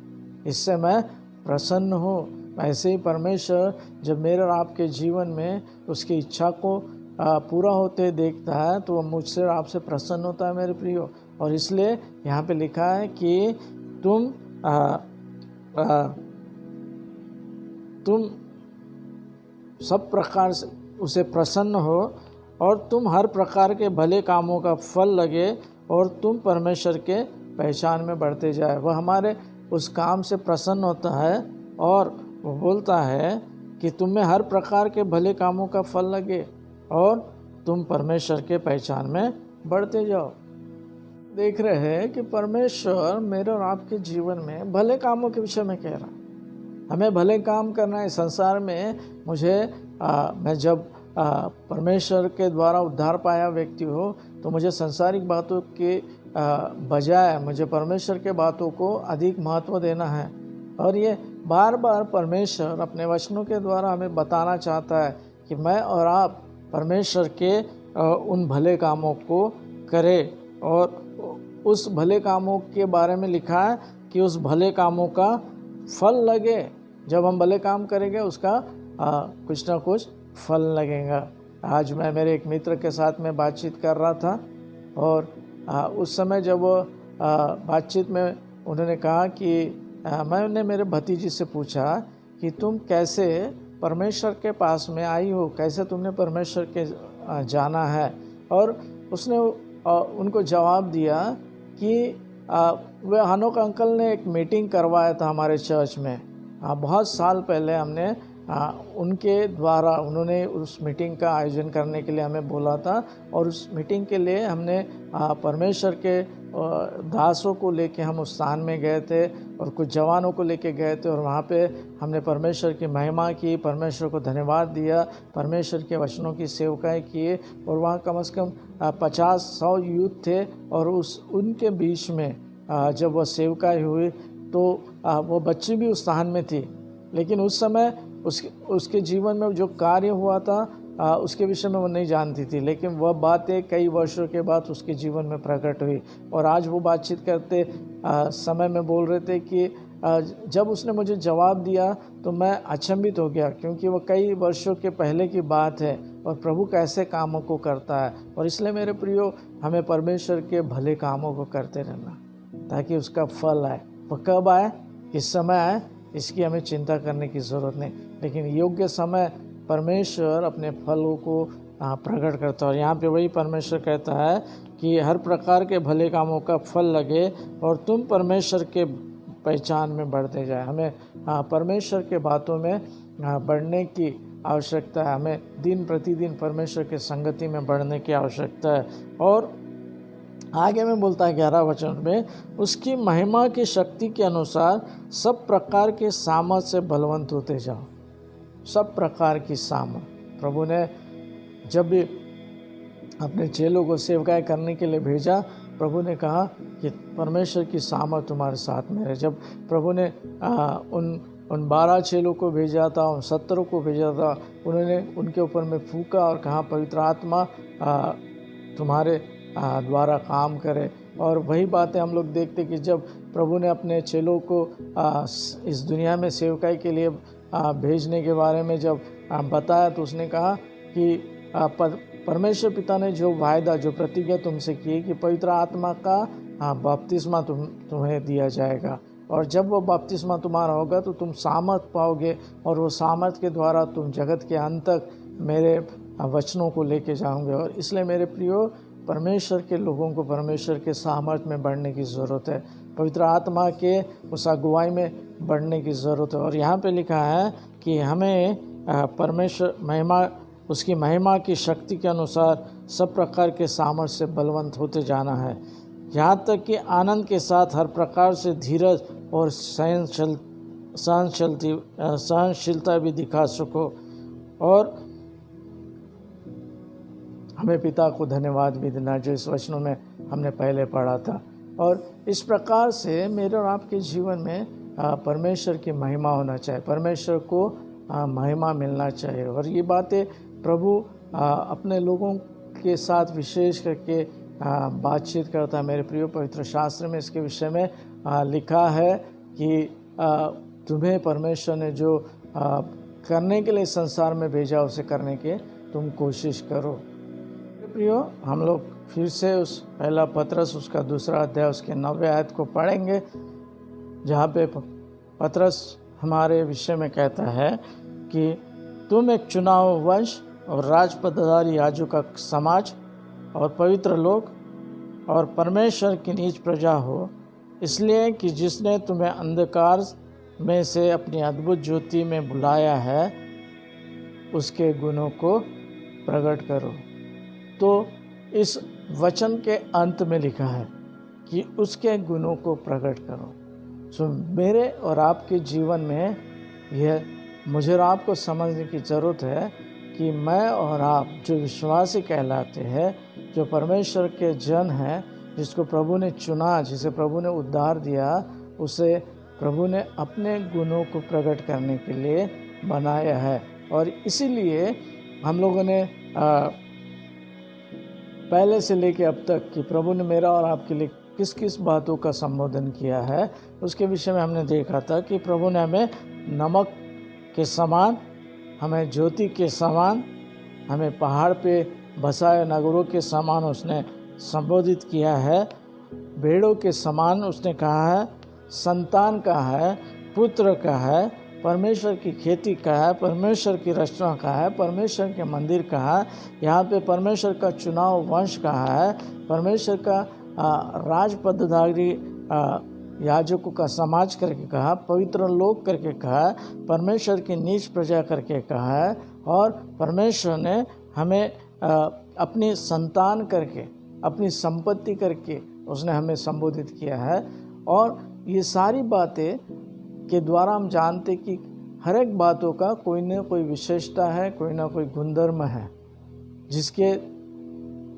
इससे मैं प्रसन्न हूँ। ऐसे ही परमेश्वर जब मेरे और आपके जीवन में उसकी इच्छा को पूरा होते देखता है तो वह मुझसे और आपसे प्रसन्न होता है मेरे प्रियो। और इसलिए यहाँ पे लिखा है कि तुम सब प्रकार से उसे प्रसन्न हो और तुम हर प्रकार के भले कामों का फल लगे और तुम परमेश्वर के पहचान में बढ़ते जाए। वह हमारे उस काम से प्रसन्न होता है और वो बोलता है कि तुम में हर प्रकार के भले कामों का फल लगे और तुम परमेश्वर के पहचान में बढ़ते जाओ। देख रहे हैं कि परमेश्वर मेरे और आपके जीवन में भले कामों के विषय में कह रहा है। हमें भले काम करना है संसार में। मैं जब परमेश्वर के द्वारा उद्धार पाया व्यक्ति हो तो मुझे सांसारिक बातों के बजाय मुझे परमेश्वर के बातों को अधिक महत्व देना है। और ये बार बार परमेश्वर अपने वचनों के द्वारा हमें बताना चाहता है कि मैं और आप परमेश्वर के उन भले कामों को करें। और उस भले कामों के बारे में लिखा है कि उस भले कामों का फल लगे। जब हम भले काम करेंगे उसका कुछ ना कुछ फल लगेगा। आज मैं मेरे एक मित्र के साथ में बातचीत कर रहा था और उस समय जब बातचीत में उन्होंने कहा कि मैंने मेरे भतीजी से पूछा कि तुम कैसे परमेश्वर के पास में आई हो, कैसे तुमने परमेश्वर के जाना है। और उसने उनको जवाब दिया कि वह हनोक अंकल ने एक मीटिंग करवाया था हमारे चर्च में। बहुत साल पहले हमने उनके द्वारा उन्होंने उस मीटिंग का आयोजन करने के लिए हमें बोला था और उस मीटिंग के लिए हमने परमेश्वर के दासों को लेके हम उस स्थान में गए थे और कुछ जवानों को लेके गए थे और वहाँ पे हमने परमेश्वर की महिमा की, परमेश्वर को धन्यवाद दिया, परमेश्वर के वचनों की सेवकाई किए। और वहाँ कम से कम 50-100 यूथ थे और उनके बीच में जब वह सेवकाई हुई तो वो बच्ची भी उस स्थान में थी। लेकिन उस समय उसके जीवन में जो कार्य हुआ था उसके विषय में वो नहीं जानती थी, लेकिन वह बातें कई वर्षों के बाद उसके जीवन में प्रकट हुई। और आज वो बातचीत करते समय में बोल रहे थे कि जब उसने मुझे जवाब दिया तो मैं अचंभित हो गया, क्योंकि वो कई वर्षों के पहले की बात है और प्रभु कैसे कामों को करता है। और इसलिए मेरे प्रियो, हमें परमेश्वर के भले कामों को करते रहना ताकि उसका फल आए। वह कब आए, किस समय आए, इसकी हमें चिंता करने की ज़रूरत नहीं, लेकिन योग्य समय परमेश्वर अपने फलों को प्रकट करता है। और यहाँ पे वही परमेश्वर कहता है कि हर प्रकार के भले कामों का फल लगे और तुम परमेश्वर के पहचान में बढ़ते जाए। हमें परमेश्वर के बातों में बढ़ने की आवश्यकता है। हमें दिन प्रतिदिन परमेश्वर के संगति में बढ़ने की आवश्यकता है। और आगे में बोलता है 11 वचन में, उसकी महिमा की शक्ति के अनुसार सब प्रकार के सामर्थ से बलवंत होते जाओ। सब प्रकार की सामर्थ, प्रभु ने जब भी अपने चेलों को सेवकाई करने के लिए भेजा, प्रभु ने कहा कि परमेश्वर की सामर्थ तुम्हारे साथ में रहे। जब प्रभु ने उन 12 चेलों को भेजा था, उन 70 को भेजा था, उन्होंने उनके ऊपर में फूंका और कहा पवित्र आत्मा तुम्हारे द्वारा काम करे। और वही बातें हम लोग देखते कि जब प्रभु ने अपने चेलों को इस दुनिया में सेवकाई के लिए भेजने के बारे में जब बताया तो उसने कहा कि परमेश्वर पिता ने जो वायदा, जो प्रतिज्ञा तुमसे की कि पवित्र आत्मा का बपतिस्मा तुम्हें दिया जाएगा, और जब वो बपतिस्मा तुम्हारा होगा तो तुम सामर्थ पाओगे और वो सामर्थ के द्वारा तुम जगत के अंत तक मेरे वचनों को लेके जाओगे। और इसलिए मेरे प्रियो, परमेश्वर के लोगों को परमेश्वर के सामर्थ में बढ़ने की ज़रूरत है, पवित्र आत्मा के उस अगुवाई में बढ़ने की ज़रूरत है। और यहाँ पे लिखा है कि हमें परमेश्वर उसकी महिमा की शक्ति के अनुसार सब प्रकार के सामर्थ से बलवंत होते जाना है, यहाँ तक कि आनंद के साथ हर प्रकार से धीरज और सहनशीलता भी दिखा सको। और हमें पिता को धन्यवाद भी देना जो इस वचनों में हमने पहले पढ़ा था। और इस प्रकार से मेरे और आपके जीवन में परमेश्वर की महिमा होना चाहिए, परमेश्वर को महिमा मिलना चाहिए। और ये बातें प्रभु अपने लोगों के साथ विशेष करके बातचीत करता है। मेरे प्रिय, पवित्र शास्त्र में इसके विषय में लिखा है कि तुम्हें परमेश्वर ने जो करने के लिए संसार में भेजा उसे करने के तुम कोशिश करो। प्रियो, हम लोग फिर से उस पहला पतरस उसका 2 अध्याय उसके 9वें आयत को पढ़ेंगे, जहाँ पे पतरस हमारे विषय में कहता है कि तुम एक चुनाव वंश और राजपदधारी याजकों का समाज और पवित्र लोग और परमेश्वर की नीच प्रजा हो, इसलिए कि जिसने तुम्हें अंधकार में से अपनी अद्भुत ज्योति में बुलाया है, उसके गुणों को प्रकट करो। तो इस वचन के अंत में लिखा है कि उसके गुणों को प्रकट करो। सो मेरे और आपके जीवन में यह मुझे और आपको समझने की ज़रूरत है कि मैं और आप जो विश्वासी कहलाते हैं, जो परमेश्वर के जन हैं, जिसको प्रभु ने चुना, जिसे प्रभु ने उद्धार दिया, उसे प्रभु ने अपने गुणों को प्रकट करने के लिए बनाया है। और इसीलिए हम लोगों ने पहले से लेकर अब तक कि प्रभु ने मेरा और आपके लिए किस किस बातों का संबोधन किया है, उसके विषय में हमने देखा था कि प्रभु ने हमें नमक के समान, हमें ज्योति के समान, हमें पहाड़ पे बसाए नगरों के समान उसने संबोधित किया है। भेड़ों के समान उसने कहा है, संतान का है, पुत्र का है, परमेश्वर की खेती का है, परमेश्वर की रचना का है, परमेश्वर के मंदिर का है। यहाँ पे परमेश्वर का चुनाव वंश का है, परमेश्वर का राजपदधारी याजकों का समाज करके कहा, पवित्र लोग करके कहा, परमेश्वर की नीच प्रजा करके कहा है, और परमेश्वर ने हमें अपनी संतान करके, अपनी संपत्ति करके उसने हमें संबोधित किया है। और ये सारी बातें के द्वारा हम जानते कि हर एक बातों का कोई न कोई विशेषता है, कोई ना कोई गुणधर्म है, जिसके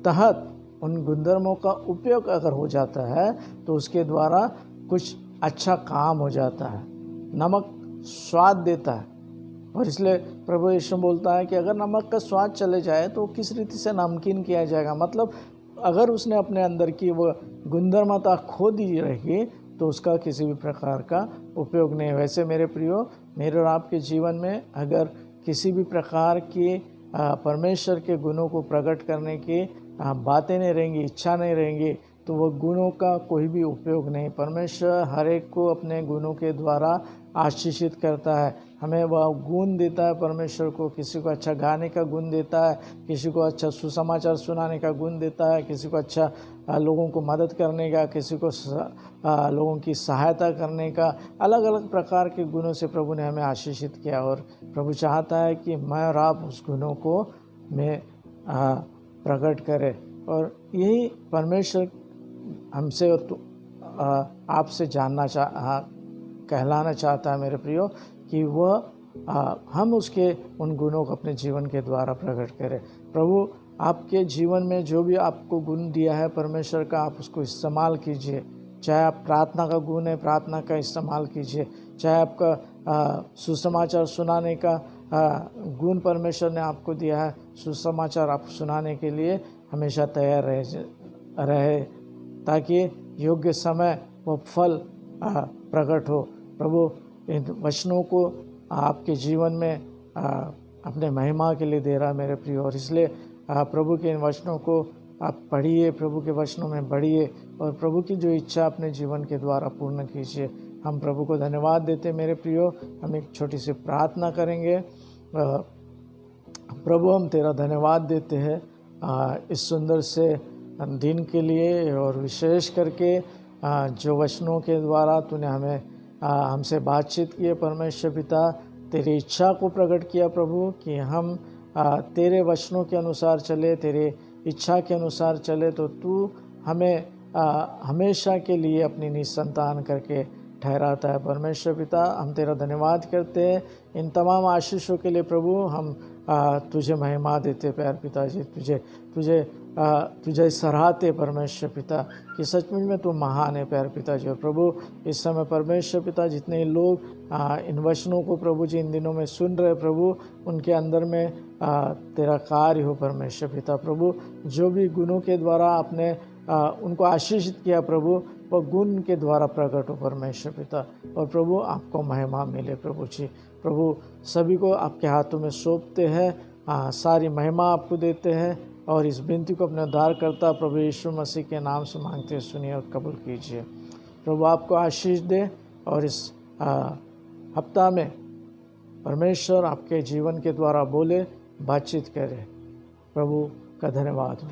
तहत उन गुणधर्मों का उपयोग अगर हो जाता है तो उसके द्वारा कुछ अच्छा काम हो जाता है। नमक स्वाद देता है, और इसलिए प्रभु यीशु बोलता है कि अगर नमक का स्वाद चले जाए तो किस रीति से नमकीन किया जाएगा। मतलब अगर उसने अपने अंदर की वो गुणधर्मता खो दी रहेगी तो उसका किसी भी प्रकार का उपयोग नहीं। वैसे मेरे प्रियो, मेरे और आपके जीवन में अगर किसी भी प्रकार की परमेश्वर के गुणों को प्रकट करने की बातें नहीं रहेंगी, इच्छा नहीं रहेंगी, तो वह गुणों का कोई भी उपयोग नहीं। परमेश्वर हर एक को अपने गुणों के द्वारा आशीषित करता है, हमें वह गुण देता है। परमेश्वर को किसी को अच्छा गाने का गुण देता है, किसी को अच्छा सुसमाचार सुनाने का गुण देता है, किसी को अच्छा लोगों को मदद करने का, किसी को लोगों की सहायता करने का, अलग अलग प्रकार के गुणों से प्रभु ने हमें आशीषित किया। और प्रभु चाहता है कि मैं और आप उस गुणों को में प्रकट करें। और यही परमेश्वर हमसे और आपसे कहलाना चाहता है मेरे प्रियो, कि वह हम उसके उन गुणों को अपने जीवन के द्वारा प्रकट करें। प्रभु आपके जीवन में जो भी आपको गुण दिया है परमेश्वर का, आप उसको इस्तेमाल कीजिए। चाहे आप प्रार्थना का गुण है, प्रार्थना का इस्तेमाल कीजिए। चाहे आपका सुसमाचार सुनाने का गुण परमेश्वर ने आपको दिया है, सुसमाचार आप सुनाने के लिए हमेशा तैयार रहे ताकि योग्य समय वो फल प्रकट हो। प्रभु इन वचनों को आपके जीवन में अपने महिमा के लिए दे रहा है मेरे प्रिय, और इसलिए प्रभु के इन वचनों को आप पढ़िए, प्रभु के वचनों में बढ़िए, और प्रभु की जो इच्छा अपने जीवन के द्वारा पूर्ण कीजिए। हम प्रभु को धन्यवाद देते मेरे प्रियो। हम एक छोटी सी प्रार्थना करेंगे। प्रभु, हम तेरा धन्यवाद देते हैं इस सुंदर से दिन के लिए, और विशेष करके जो वचनों के द्वारा तूने हमें हमसे बातचीत की है परमेश्वर पिता, तेरी इच्छा को प्रकट किया प्रभु, कि हम तेरे वचनों के अनुसार चले, तेरे इच्छा के अनुसार चले, तो तू हमें हमेशा के लिए अपनी निसंतान करके ठहराता है। परमेश्वर पिता, हम तेरा धन्यवाद करते हैं इन तमाम आशीषों के लिए प्रभु। हम तुझे महिमा देते प्यार पिताजी, तुझे सराहते परमेश्वर पिता कि सचमुच में तू महान है प्यार पिताजी। और प्रभु इस समय परमेश्वर पिता जितने लोग इन वचनों को प्रभु जी इन दिनों में सुन रहे प्रभु, उनके अंदर में तेरा कार्य हो परमेश्वर पिता। प्रभु जो भी गुणों के द्वारा आपने उनको आशीषित किया प्रभु, वह गुण के द्वारा प्रकट हो परमेश्वर पिता, और प्रभु आपको महिमा मिले प्रभु जी। प्रभु सभी को आपके हाथों में सौंपते हैं, सारी महिमा आपको देते हैं, और इस विनती को अपने उद्धार करता प्रभु यीशु मसीह के नाम से मांगते सुनिए और कबूल कीजिए। प्रभु आपको आशीष दे, और इस हफ्ता में परमेश्वर आपके जीवन के द्वारा बोले, बातचीत करे। प्रभु का धन्यवाद हो।